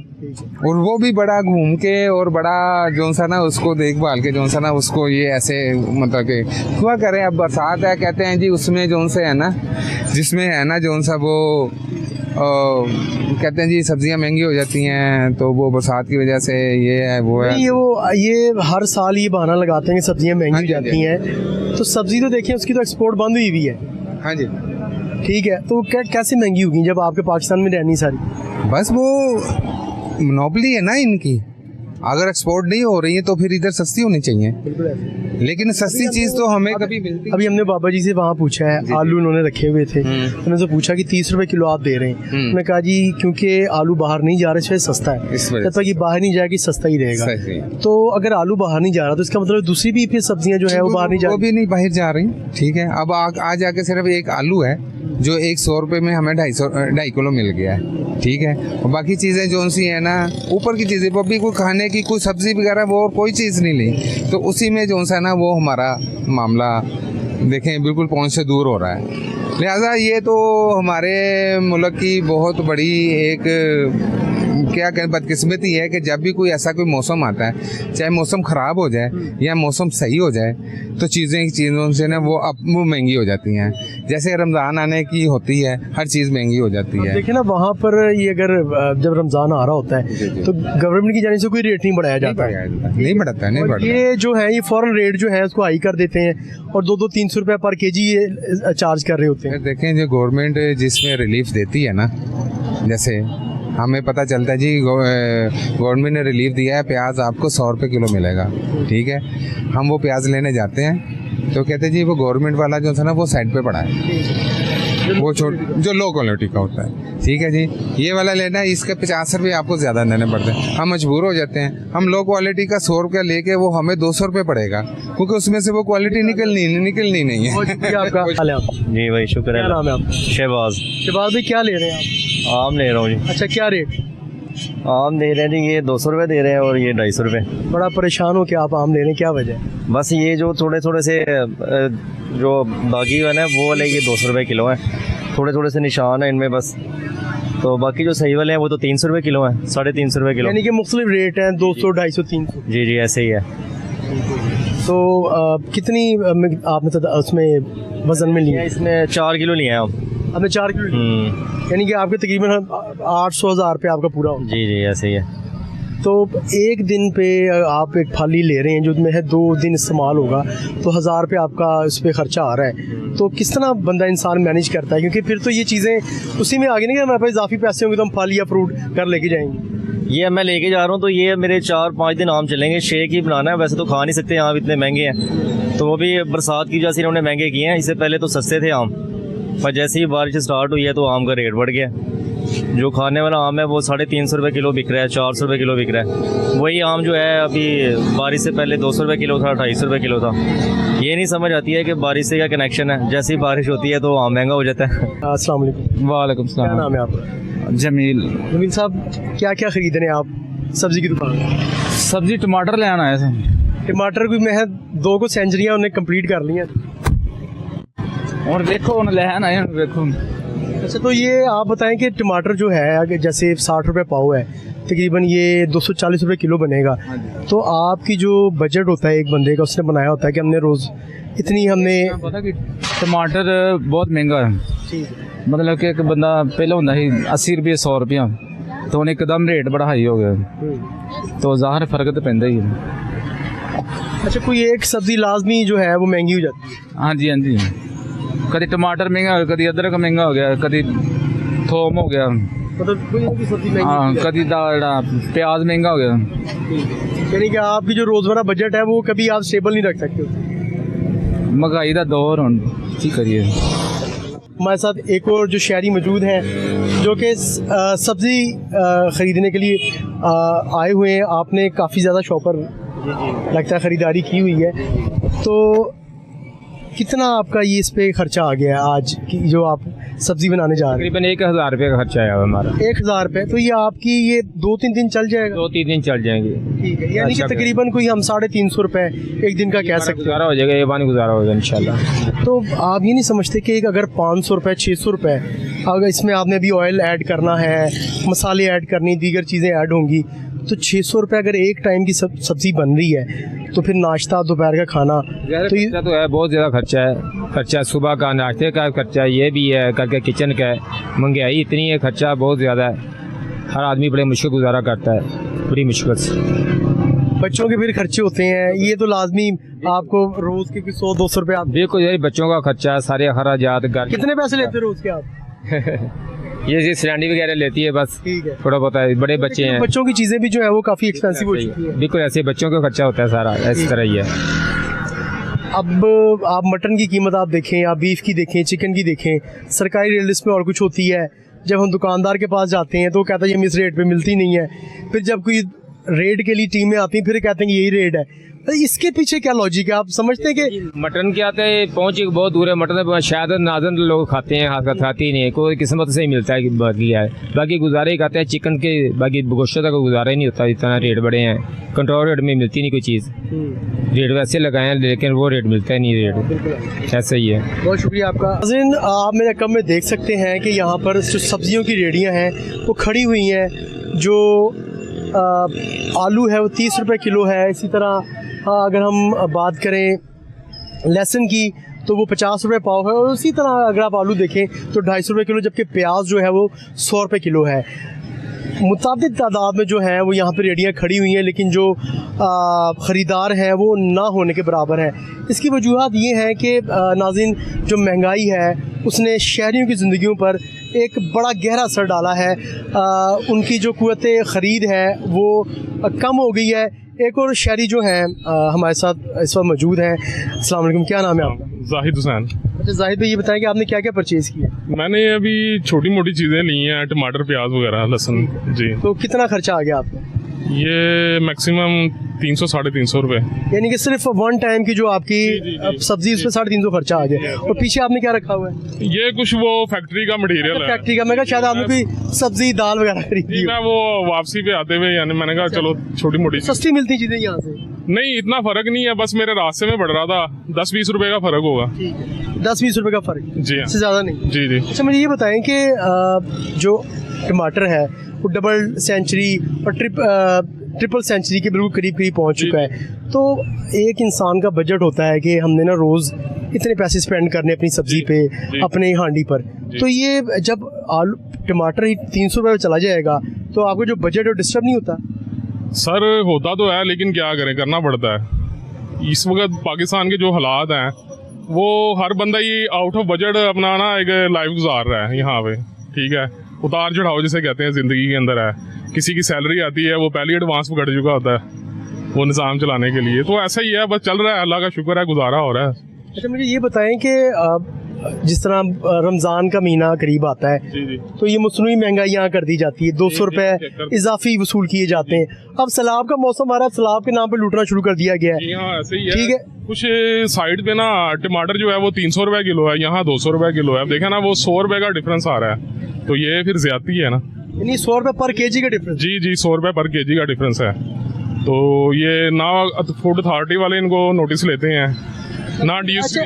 और वो भी बड़ा घूम के और बड़ा जो सा ना उसको देखभाल के जो सा ना उसको ये ऐसे मतलब कि हुआ करें। अब बरसात है कहते हैं जी, उसमें जो से है ना, जिसमें है ना जो सा वो कहते हैं जी सब्जियां महंगी हो जाती हैं, तो वो बरसात की वजह से ये है वो है। ये हर साल ये बहाना लगाते हैं कि सब्जियां महंगी हो जाती हैं, तो सब्जी तो देखिए उसकी तो एक्सपोर्ट बंद हुई भी है। हाँ जी, ठीक है, तो कैसे महंगी होगी जब आपके पाकिस्तान में रहनी सारी? बस वो मोनोपोली है ना इनकी, अगर एक्सपोर्ट नहीं हो रही है तो फिर इधर सस्ती होनी चाहिए, लेकिन सस्ती चीज़ तो हमें कभी मिलती। अभी हमने बाबा जी से वहाँ पूछा है, आलू उन्होंने रखे हुए थे, उन्होंने से पूछा कि 30 रुपए किलो आप दे रहे हैं। उन्होंने कहा जी क्योंकि आलू बाहर नहीं जा रहे इसलिए सस्ता है, जब तक ये बाहर नहीं जाएगी सस्ता ही रहेगा। तो अगर आलू बाहर नहीं जा रहा तो इसका मतलब दूसरी भी फिर सब्जियाँ जो है वो बाहर नहीं जा रही, वो भी नहीं बाहर जा रही। ठीक है, अब आज आके सिर्फ एक आलू है जो 100 रुपये में हमें 2.5 किलो मिल गया है। ठीक है, और बाकी चीज़ें जो सी है ना ऊपर की चीज़ें वो भी कोई खाने की कोई सब्ज़ी वगैरह वो और कोई चीज़ नहीं ली, तो उसी में जो सा ना वो हमारा मामला देखें बिल्कुल पहुंच से दूर हो रहा है। लिहाजा ये तो हमारे मुल्क की बहुत बड़ी एक क्या कहें बदकिस्मती है कि जब भी कोई ऐसा कोई मौसम आता है, चाहे मौसम ख़राब हो जाए या मौसम सही हो जाए, तो चीज़ों से ना वो महंगी हो जाती हैं। जैसे रमज़ान आने की होती है, हर चीज़ महंगी हो जाती है। देखिए ना वहाँ पर ये अगर जब रमज़ान आ रहा होता है तो गवर्नमेंट की जाने से कोई रेट नहीं बढ़ाया जाता, नहीं बढ़ता। ये जो है ये फॉरेन रेट जो है उसको हाई कर देते हैं और 200-300 रुपये पर केजी ये चार्ज कर रहे होते हैं। देखें जो गवर्नमेंट जिसमें रिलीफ देती है ना, जैसे हमें पता चलता है जी गवर्नमेंट ने रिलीफ दिया है, प्याज आपको 100 रुपये किलो मिलेगा। ठीक है, हम वो प्याज लेने जाते हैं तो कहते हैं जी वो गवर्नमेंट वाला जो था ना वो साइड पे पड़ा है, वो जो लो क्वालिटी का होता है। ठीक है जी, ये वाला लेना है, इसके 50 रुपये आपको ज़्यादा देने पड़ते हैं। हम मजबूर हो जाते हैं, हम लो क्वालिटी का 100 रुपया लेके वो हमें 200 रुपये पड़ेगा, क्योंकि उसमें से वो क्वालिटी निकलनी नहीं है। आपका जी भाई शुक्र है। क्या नाम है आपका? शहबाज भाई क्या ले रहे हैं आप? आम ले रहा हूँ जी। अच्छा, क्या रेट? आम दे रहे हैं जी, ये 200 रुपये दे रहे हैं और ये 250 रुपये। बड़ा परेशान हो क्या आप आम ले रहे हैं, क्या वजह है? बस ये जो थोड़े से जो बाकी है ना वो वाले ये 200 रुपये किलो है, थोड़े से निशान है इनमें बस, तो बाकी जो सही वाले हैं वो तो 300 रुपये किलो हैं, 350 रुपये किलो। यानी कि मुख्तलिफ रेट हैं, 200, 250, 300। जी ऐसे ही है। तो कितनी आपने उसमें वजन में लिया? इसमें 4 किलो लिए हैं हम। आपने 4 किलो? यानी कि आपके तकरीबन 800-1000 रुपये आपका पूरा हो। जी ऐसे ही है। तो एक दिन पे आप एक फाली ले रहे हैं जो में है 2 दिन इस्तेमाल होगा, तो 1000 रुपये आपका उस पर ख़र्चा आ रहा है, तो किस तरह बंदा इंसान मैनेज करता है? क्योंकि फिर तो ये चीज़ें उसी में आगे नहीं कि हमारे पास इजाफी पैसे होंगे तो हम फल या फ्रूट घर लेके जाएंगे। ये मैं लेके जा रहा हूँ, तो ये मेरे 4-5 दिन आम चलेंगे। शेक ही बनाना है, वैसे तो खा नहीं सकते, आम इतने महंगे हैं, तो वो भी बरसात की वजह से इन्होंने महंगे किए हैं। इससे पहले तो सस्ते थे आम, पर जैसे ही बारिश स्टार्ट हुई है तो आम का रेट बढ़ गया। जो खाने वाला आम है वो 350 रुपये किलो बिक रहा है, 400 रुपये किलो बिक रहा है। वही आम जो है अभी बारिश से पहले 200 रुपये किलो था, 250 रुपये किलो था। ये नहीं समझ आती है कि बारिश से क्या कनेक्शन है, जैसे ही बारिश होती है तो आम महंगा हो जाता है। अस्सलाम वालेकुम। वालेकुम क्या सलाम। नाम है आपका? जमील साहब, क्या क्या खरीद रहे हैं आप सब्जी की दुकान? सब्जी टमाटर ले आना है। टमाटर भी मैं 2 को सेंचुरियाँ उन्हें कंप्लीट कर ली हैं। और देखो उन्हें ले आना है, देखो अच्छा, तो ये आप बताएं कि टमाटर जो है अगर जैसे 60 रुपये पाव है, तकरीबन ये 240 रुपये किलो बनेगा, तो आपकी जो बजट होता है एक बंदे का, उसने बनाया होता है कि हमने रोज़ इतनी हमने पता कि टमाटर बहुत महंगा है, मतलब कि एक बंदा पहले होता ही 80 रुपये 100 रुपया, तो ਹੁਣ एकदम रेट बड़ा हाई हो गया, तो ज़ाहिर फ़र्क तो पैंदा ही है। अच्छा, कोई एक सब्ज़ी लाजमी जो है वो महंगी हो जाती है? हाँ जी, हाँ जी, कभी टमाटर महंगा हो गया, कभी अदरक महंगा हो गया, कभी थोम हो गया, मतलब कोई ना कोई सब्ज़ी महंगी हाँ, हो जाती कभी प्याज महंगा हो गया। है। यानी कि आपकी जो रोज़मर्रा बजट है वो कभी आप स्टेबल नहीं रख सकते हो। महंगाई का दौर हुण की करिए। हमारे साथ एक और जो शहरी मौजूद हैं जो कि सब्ज़ी ख़रीदने के लिए आए हुए हैं। आपने काफ़ी ज़्यादा शॉपर लगता है ख़रीदारी की हुई है, तो कितना आपका ये इस पे खर्चा आ गया है आज की जो आप सब्ज़ी बनाने जा रहे हैं? तकरीबन 1000 रुपये का खर्चा है हमारा। 1000 रुपये, तो ये आपकी ये 2-3 दिन चल जाएगा? 2-3 दिन चल जाएंगे। ठीक है, यानी कि अच्छा, तकरीबन कोई हम 350 रुपये एक दिन का कह सकते हैं। गुजारा हो जाएगा, ये पानी गुजारा होगा इंशाल्लाह। तो आप ये नहीं समझते कि अगर 500 रुपये 600 रुपये अगर इसमें आपने अभी ऑयल ऐड करना है, मसाले ऐड करनी, दीगर चीज़ें ऐड होंगी, तो 600 रुपये अगर एक टाइम की सब्ज़ी बन रही है, तो फिर नाश्ता दोपहर का खाना तो ये तो है, बहुत ज़्यादा खर्चा है। खर्चा सुबह का, नाश्ते का खर्चा ये भी है, करके किचन का है, महंगाई इतनी है, खर्चा बहुत ज़्यादा है। हर आदमी बड़े मुश्किल गुजारा करता है, बड़ी मुश्किल से। बच्चों के फिर खर्चे होते हैं, ये तो लाजमी आपको रोज़ के 100-200 रुपये आप बिल्कुल, यही बच्चों का खर्चा है, सारे खराजात घर। कितने पैसे लेते हैं रोज़ के आप? ये सिलेंडर वगैरह लेती है बस, ठीक है, थोड़ा बहुत है, बड़े बच्चे हैं, बच्चों की चीज़ें भी जो है वो काफ़ी एक्सपेंसिव हो चुकी है। बिल्कुल ऐसे बच्चों का खर्चा होता है सारा, इस तरह ही है। अब आप मटन की कीमत आप देखें या बीफ की देखें, चिकन की देखें, सरकारी रेट लिस्ट में और कुछ होती है। जब हम दुकानदार के पास जाते हैं तो वो कहता है ये हम इस रेट पे मिलती नहीं है। फिर जब कोई रेट के लिए टीमें आती हैं फिर कहते हैं कि यही रेट है। तो इसके पीछे क्या लॉजिक है? आप समझते हैं कि मटन क्या आता है, पहुँच बहुत दूर है, मटन शायद नाजन लोग खाते हैं, हाथ खाते ही नहीं, कोई किस्मत से ही मिलता है कि बदलिया है, बाकी गुजारे ही खाते हैं चिकन के, बाकी गोश्त का गुजारा ही नहीं होता, इतना रेट बड़े हैं, कंट्रोल रेट में मिलती नहीं कोई चीज़, रेट वैसे लगाए हैं लेकिन वो रेट मिलता ही नहीं, रेट ऐसा ही है। बहुत शुक्रिया आपका। नाज़रीन, आप मेरे कम में देख सकते हैं कि यहाँ पर जो सब्जियों की रेहड़ियाँ हैं वो खड़ी हुई हैं। जो आलू है वो 30 रुपये किलो है। इसी तरह अगर हम बात करें लहसुन की तो वो 50 रुपये पाव है, और उसी तरह अगर आप आलू देखें तो 250 रुपये किलो, जबकि प्याज जो है वो 100 रुपये किलो है। मुताबिक तादाद में जो है वो यहाँ पर रेहड़ियाँ खड़ी हुई हैं, लेकिन जो ख़रीदार हैं वो ना होने के बराबर है। इसकी वजूहत ये है कि नाज़रीन, जो महंगाई है उसने शहरियों की ज़िंदगियों पर एक बड़ा गहरा असर डाला है। उनकी जो क़ुव्वत ख़रीद है वो कम हो गई है। एक और शहरी जो हैं हमारे साथ इस वक्त मौजूद हैं। अस्सलाम वालेकुम, क्या नाम है आपका? जाहिद हुसैन। अच्छा जाहिद भाई, ये बताएं कि आपने क्या क्या परचेज़ किया? मैंने अभी छोटी मोटी चीज़ें ली हैं, टमाटर प्याज वगैरह लहसुन जी। तो कितना खर्चा आ गया आपका? ये मैक्सिमम 300-350 रुपये, यानी कि सिर्फ वन टाइम की जो आपकी सब्जी उस पर 350 खर्चा आ गया। और पीछे आपने क्या रखा हुआ है? ये कुछ वो फैक्ट्री का मटेरियल है। फैक्ट्री का? मैं कहा शायद आपने कोई सब्जी दाल वगैरह खरीदी। मैं वो वापसी पे आते हुए यानी मैंने कहा चलो छोटी मोटी सस्ती मिलती चीज़ें यहाँ से? नहीं, इतना फर्क नहीं है, बस मेरे रास्ते में बढ़ रहा था, 10-20 रुपये का फर्क होगा। 10-20 रुपये का फर्क जी, इससे ज़्यादा नहीं। जी जी। अच्छा मुझे ये बताएं कि जो टमाटर है वो डबल सेंचुरी और ट्रिपल सेंचुरी के बिल्कुल करीब करीब पहुंच चुका है। तो एक इंसान का बजट होता है कि हमने ना रोज़ इतने पैसे स्पेंड करने अपनी सब्ज़ी पे, अपने हांडी पर। तो ये जब आलू टमाटर ही 300 रुपये चला जाएगा तो आपको जो बजट है डिस्टर्ब नहीं होता? सर होता तो है, लेकिन क्या करें, करना पड़ता है। इस वक्त पाकिस्तान के जो हालात हैं वो हर बंदा ये आउट ऑफ बजट अपना ना एक लाइफ गुजार रहा है यहाँ पे, ठीक है। उतार चढ़ाव जिसे कहते हैं ज़िंदगी के अंदर है। किसी की सैलरी आती है वो पहले एडवांस में कट चुका होता है वो निज़ाम चलाने के लिए। तो ऐसा ही है, बस चल रहा है, अल्लाह का शुक्र है, गुजारा हो रहा है। अच्छा मुझे ये बताएं कि जिस तरह रमज़ान का महीना करीब आता है जी जी, तो ये मसनूई महंगाई यहाँ कर दी जाती है, 200 रुपये इजाफी वसूल किए जाते हैं। अब सैलाब का मौसम आ रहा है, सैलाब के नाम पे लूटना शुरू कर दिया गया है। हाँ ऐसे ही है। ठीक है, कुछ साइड पे ना टमाटर जो है वो 300 रुपये किलो है, यहाँ 200 रुपये किलो है। अब देखे ना वो 100 रुपये का डिफरेंस आ रहा है, तो ये फिर ज्यादती है ना। यानी 100 रुपये पर केजी का डिफरेंस? जी जी, 100 रुपये पर केजी का डिफरेंस है। तो ये ना फूड अथॉरिटी वाले इनको नोटिस लेते हैं ना।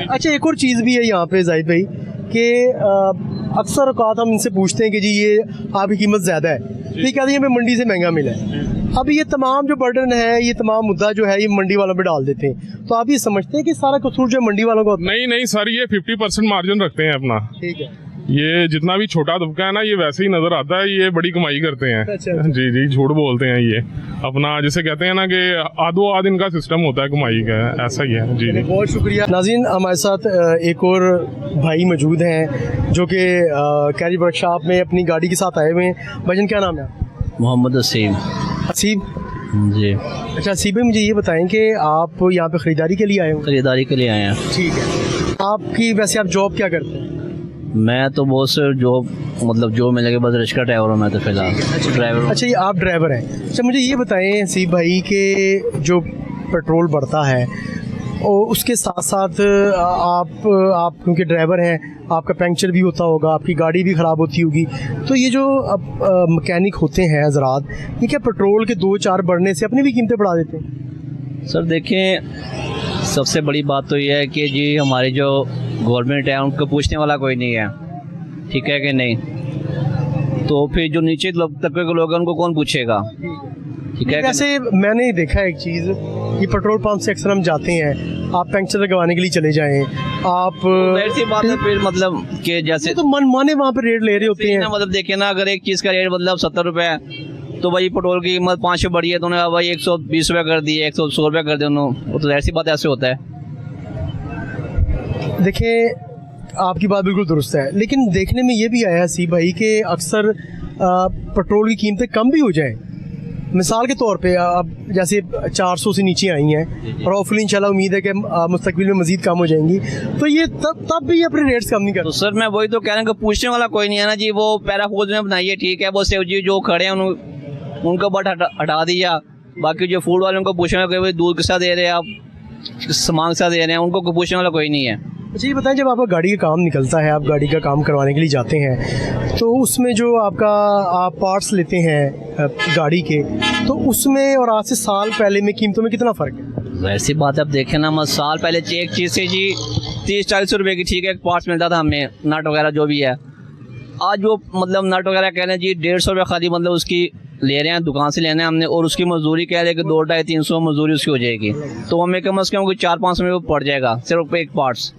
अच्छा एक और चीज़ भी है यहाँ पे जाहिद भाई कि अक्सर औकात हम इनसे पूछते हैं कि जी ये आपकी कीमत ज़्यादा है, तो ये कहते हैं हमें मंडी से महंगा मिला है। अब ये तमाम जो बर्डन है, ये तमाम मुद्दा जो है, ये मंडी वालों पे डाल देते हैं। तो आप ये समझते हैं कि सारा कसूर जो मंडी वालों का? नहीं सर, ये 50% मार्जिन रखते हैं अपना। ठीक है। ये जितना भी छोटा तबका है ना, ये वैसे ही नजर आता है, ये बड़ी कमाई करते हैं। अच्छा। जी झूठ बोलते हैं ये अपना, जैसे कहते हैं ना कि आधो आध इनका सिस्टम होता है कमाई का, ऐसा ही है। जी बहुत शुक्रिया। नाज़रीन, हमारे साथ एक और भाई मौजूद हैं जो कि कैरी वर्कशॉप में अपनी गाड़ी के साथ आए हुए हैं। भाईजान क्या नाम है? मोहम्मद हसीब। हसीब जी। अच्छा हसीब, मुझे ये बताएं कि आप यहाँ पे ख़रीदारी के लिए आए हो? खरीदारी के लिए आए हैं। ठीक है। आपकी वैसे आप जॉब क्या करते हैं? मैं तो बहुत से जॉब मतलब जो मिलेगा, बस रिक्शा ड्राइवर हूँ मैं तो फिलहाल। ड्राइवर। अच्छा, ये आप ड्राइवर हैं। अच्छा मुझे ये बताएं हसीब भाई कि जो पेट्रोल बढ़ता है और उसके साथ साथ आप क्योंकि ड्राइवर हैं, आपका पंक्चर भी होता होगा, आपकी गाड़ी भी ख़राब होती होगी, तो ये जो अब मैकेनिक होते हैं हजरात, ये क्या पेट्रोल के 2-4 बढ़ने से अपनी भी कीमतें बढ़ा देते हैं? सर देखिए, सबसे बड़ी बात तो ये है कि जी हमारी जो गवर्नमेंट है उनको पूछने वाला कोई नहीं है, ठीक है कि नहीं? तो फिर जो नीचे तबके के लोग हैं उनको कौन पूछेगा, ठीक है? वैसे मैंने देखा है एक चीज़, ये पेट्रोल पंप से अक्सर हम जाते हैं, आप पंक्चर लगवाने के लिए चले जाएं, आप ऐसी बात है फिर मतलब कि जैसे तो मन माने वहाँ पे रेट ले रहे होते हैं। मतलब देखिए ना, अगर एक चीज़ का रेट मतलब 70 रुपये है तो भाई पेट्रोल की कीमत 5 बढ़ी है तो उन्होंने भाई 120 रुपये कर दिए, 100 रुपये कर दिए उन्होंने, वो तो ऐसी बात ऐसे होता है। देखिए आपकी बात बिल्कुल दुरुस्त है, लेकिन देखने में ये भी आया हसीब भाई कि अक्सर पेट्रोल की कीमतें कम भी हो जाएं। मिसाल के तौर पे अब जैसे 400 से नीचे आई हैं और होपफुली इंशाल्लाह उम्मीद है कि मुस्तकबिल में मज़ीद कम हो जाएंगी, तो ये तब भी अपने रेट्स कम नहीं करते। तो सर मैं वही तो कह रहा हूँ कि पूछने वाला कोई नहीं है ना जी। वो पैराफोज में बनाइए, ठीक है, वो सेव जी जो खड़े हैं उनको बट हटा दिया, बाकी जो फूड वाले उनको पूछने वाला कोई, दूध के साथ दे रहे हैं आप, सामान के साथ दे रहे हैं, उनको पूछने वाला कोई नहीं है। अच्छा ये बताएं, जब आपका गाड़ी का काम निकलता है, आप गाड़ी का काम करवाने के लिए जाते हैं, तो उसमें जो आप पार्ट्स लेते हैं गाड़ी के, तो उसमें और आज से साल पहले में कीमतों में कितना फ़र्क है? ऐसी बात आप देखें ना, मैं साल पहले एक चीज़ से जी 30-40 रुपये की, ठीक है, एक पार्ट्स मिलता था हमें, नट वगैरह जो भी है। आज वो मतलब नट वगैरह कह रहे हैं जी 150 रुपये खाली मतलब उसकी ले रहे हैं, दुकान से लेना है हमने, और उसकी मजदूरी कह रहे हैं कि 200-250-300 मजदूरी उसकी हो जाएगी, तो हमें कम से कम 4-5 रुपये पड़ जाएगा सिर्फ एक पार्ट्स।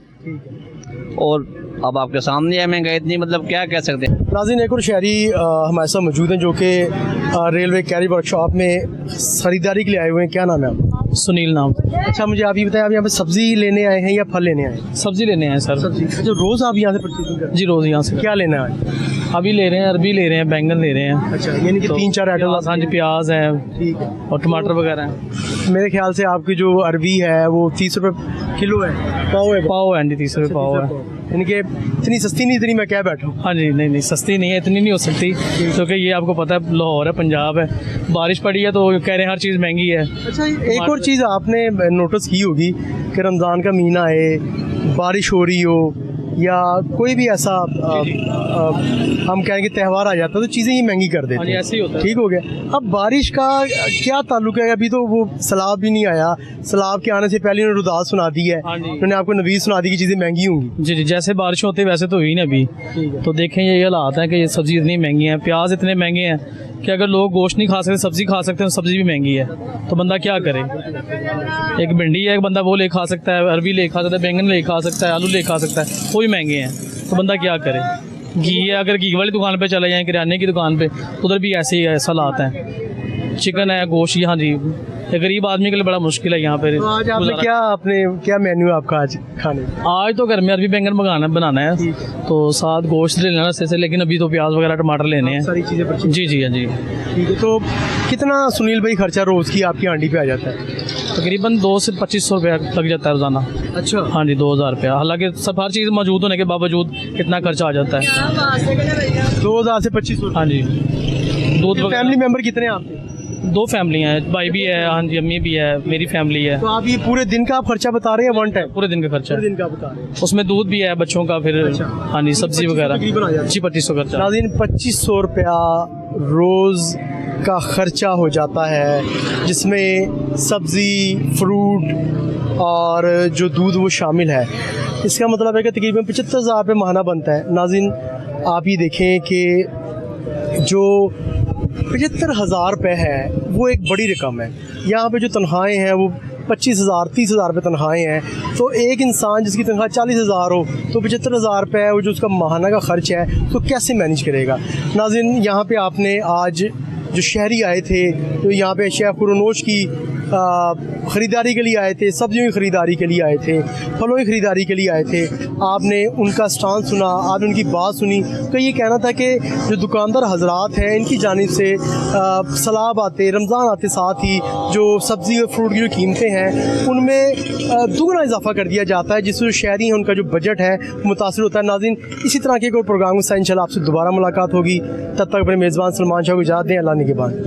और अब आपके सामने है महंगाई इतनी, मतलब क्या कह सकते हैं। नाज़रीन, एक और शहरी हमारे साथ मौजूद हैं जो कि रेलवे कैरी वर्कशॉप में खरीदारी के लिए आए हुए हैं। क्या नाम है आपका? सुनील नाम। अच्छा मुझे आप ये बताएं, आप यहाँ पे सब्जी लेने आए हैं या फल लेने आए हैं? सब्जी लेने आए सर। सब्जी। अच्छा रोज़ आप यहाँ से परचेजिंग करते हैं? जी रोज़ यहाँ से। क्या लेना है? अभी ले रहे हैं, अरबी ले रहे हैं, बैंगन ले रहे हैं। अच्छा, यानी कि 3-4 आइटम। हाँ जी, प्याज है, ठीक है, और टमाटर वगैरह हैं। मेरे ख्याल से आपकी जो अरबी है वो 30 रुपये किलो है, पाव है जी, 30 रुपये पाव है, यानी कि इतनी सस्ती नहीं, इतनी मैं क्या बैठा हूँ। हाँ जी, नहीं सस्ती नहीं है, इतनी नहीं हो सकती, क्योंकि ये आपको पता है लाहौर है, पंजाब है, बारिश पड़ी है तो कह रहे हैं हर चीज़ महंगी है। अच्छा एक और चीज़ आपने नोटिस की होगी कि रमज़ान का महीना आए, बारिश हो रही हो या कोई भी ऐसा हम कहेंगे त्यौहार आ जाता है, तो चीज़ें ही महंगी कर देते हैं। ऐसे ही होता है। ठीक हो गया। अब बारिश का क्या ताल्लुक है? अभी तो वो सैलाब भी नहीं आया, सैलाब के आने से पहले उन्होंने रुदात सुना दी है, उन्होंने आपको नवीज़ सुना दी कि चीज़ें महंगी होंगी। जी जैसे बारिश होती है वैसे तो हुई ना अभी, तो देखें ये हालात है कि ये सब्ज़ी इतनी महंगी है, प्याज इतने महंगे हैं कि अगर लोग गोश्त नहीं खा सकते, सब्ज़ी खा सकते हैं, सब्ज़ी भी महंगी है, तो बंदा क्या करे? एक भिंडी है, एक बंदा वो ले खा सकता है, अरबी ले खा सकता है, बैंगन ले खा सकता है, आलू ले खा सकता है, वो भी महंगे हैं, तो बंदा क्या करे? घी है, अगर घी वाली दुकान पे चले जाएँ, किराने की दुकान पे, उधर भी ऐसे ही ऐसा हालात हैं। चिकन है, गोश्त, यहाँ जी गरीब आदमी के लिए बड़ा मुश्किल है यहाँ पे। तो आज आपने क्या मेन्यू आपका आज खाने? आज तो घर में अरबी बैंगन बनाना है, तो साथ गोश्त ले लेना से, लेकिन अभी तो प्याज वगैरह टमाटर लेने हैं, सारी चीज़ें। जी हाँ जी। ठीक है, तो कितना सुनील भाई खर्चा रोज़ की आपकी हांडी पे आ जाता है? तकरीबन 200 से 2500 रुपया लग जाता है रोज़ाना। अच्छा। हाँ जी, 2000 रुपया, हालांकि सब हर चीज़ मौजूद होने के बावजूद कितना खर्चा आ जाता है? 2000 से 2500। हाँ जी। दूध फैमिली मेम्बर कितने हैं आपके? 2 फैमिली हैं, भाई भी है, हाँ जी, अम्मी भी है, मेरी फैमिली है। तो आप ये पूरे दिन का आप खर्चा बता रहे हैं? वन टाइम पूरे दिन का खर्चा? पूरे दिन का बता रहे हैं। उसमें दूध भी है बच्चों का, फिर हाँ जी सब्जी वगैरह जी 2500 खर्चा। नाज़रीन 2500 रुपया रोज़ का खर्चा हो जाता है, जिसमें सब्ज़ी, फ्रूट और जो दूध वो शामिल है। इसका मतलब है कि तकरीबन 75,000 रुपये महीना बनता है। नाज़रीन आप ये देखें कि जो 75,000 रुपये है वो एक बड़ी रकम है। यहाँ पे जो तनख्वाहें हैं वो 25,000 30,000 रुपये तनख्वाहें हैं। तो एक इंसान जिसकी तनख्वाह 40,000 हो तो 75,000 रुपये है वो जो उसका माहाना का ख़र्च है तो कैसे मैनेज करेगा। नाज़रीन, यहाँ पे आपने आज जो शहरी आए थे तो यहाँ पे शेख खुरनोश की ख़रीदारी के लिए आए थे, सब्जियों की ख़रीदारी के लिए आए थे, फलों की ख़रीदारी के लिए आए थे। आपने उनका स्टांस सुना, आपने उनकी बात सुनी। तो ये कहना था कि जो दुकानदार हजरात हैं इनकी जानिब से सलाब आते, रमज़ान आते साथ ही जो सब्ज़ी और फ्रूट की जो कीमतें हैं उनमें दुगना इजाफा कर दिया जाता है, जिससे जो शहरी हैं उनका जो बजट है मुतासिर होता है। नाज़रीन, इसी तरह के कोई प्रोग्राम के साथ इंशाल्लाह आपसे दोबारा मुलाकात होगी। तब तक अपने मेज़बान सलमान शाह को इजाज़त दें। अल्लाह ने के बाद।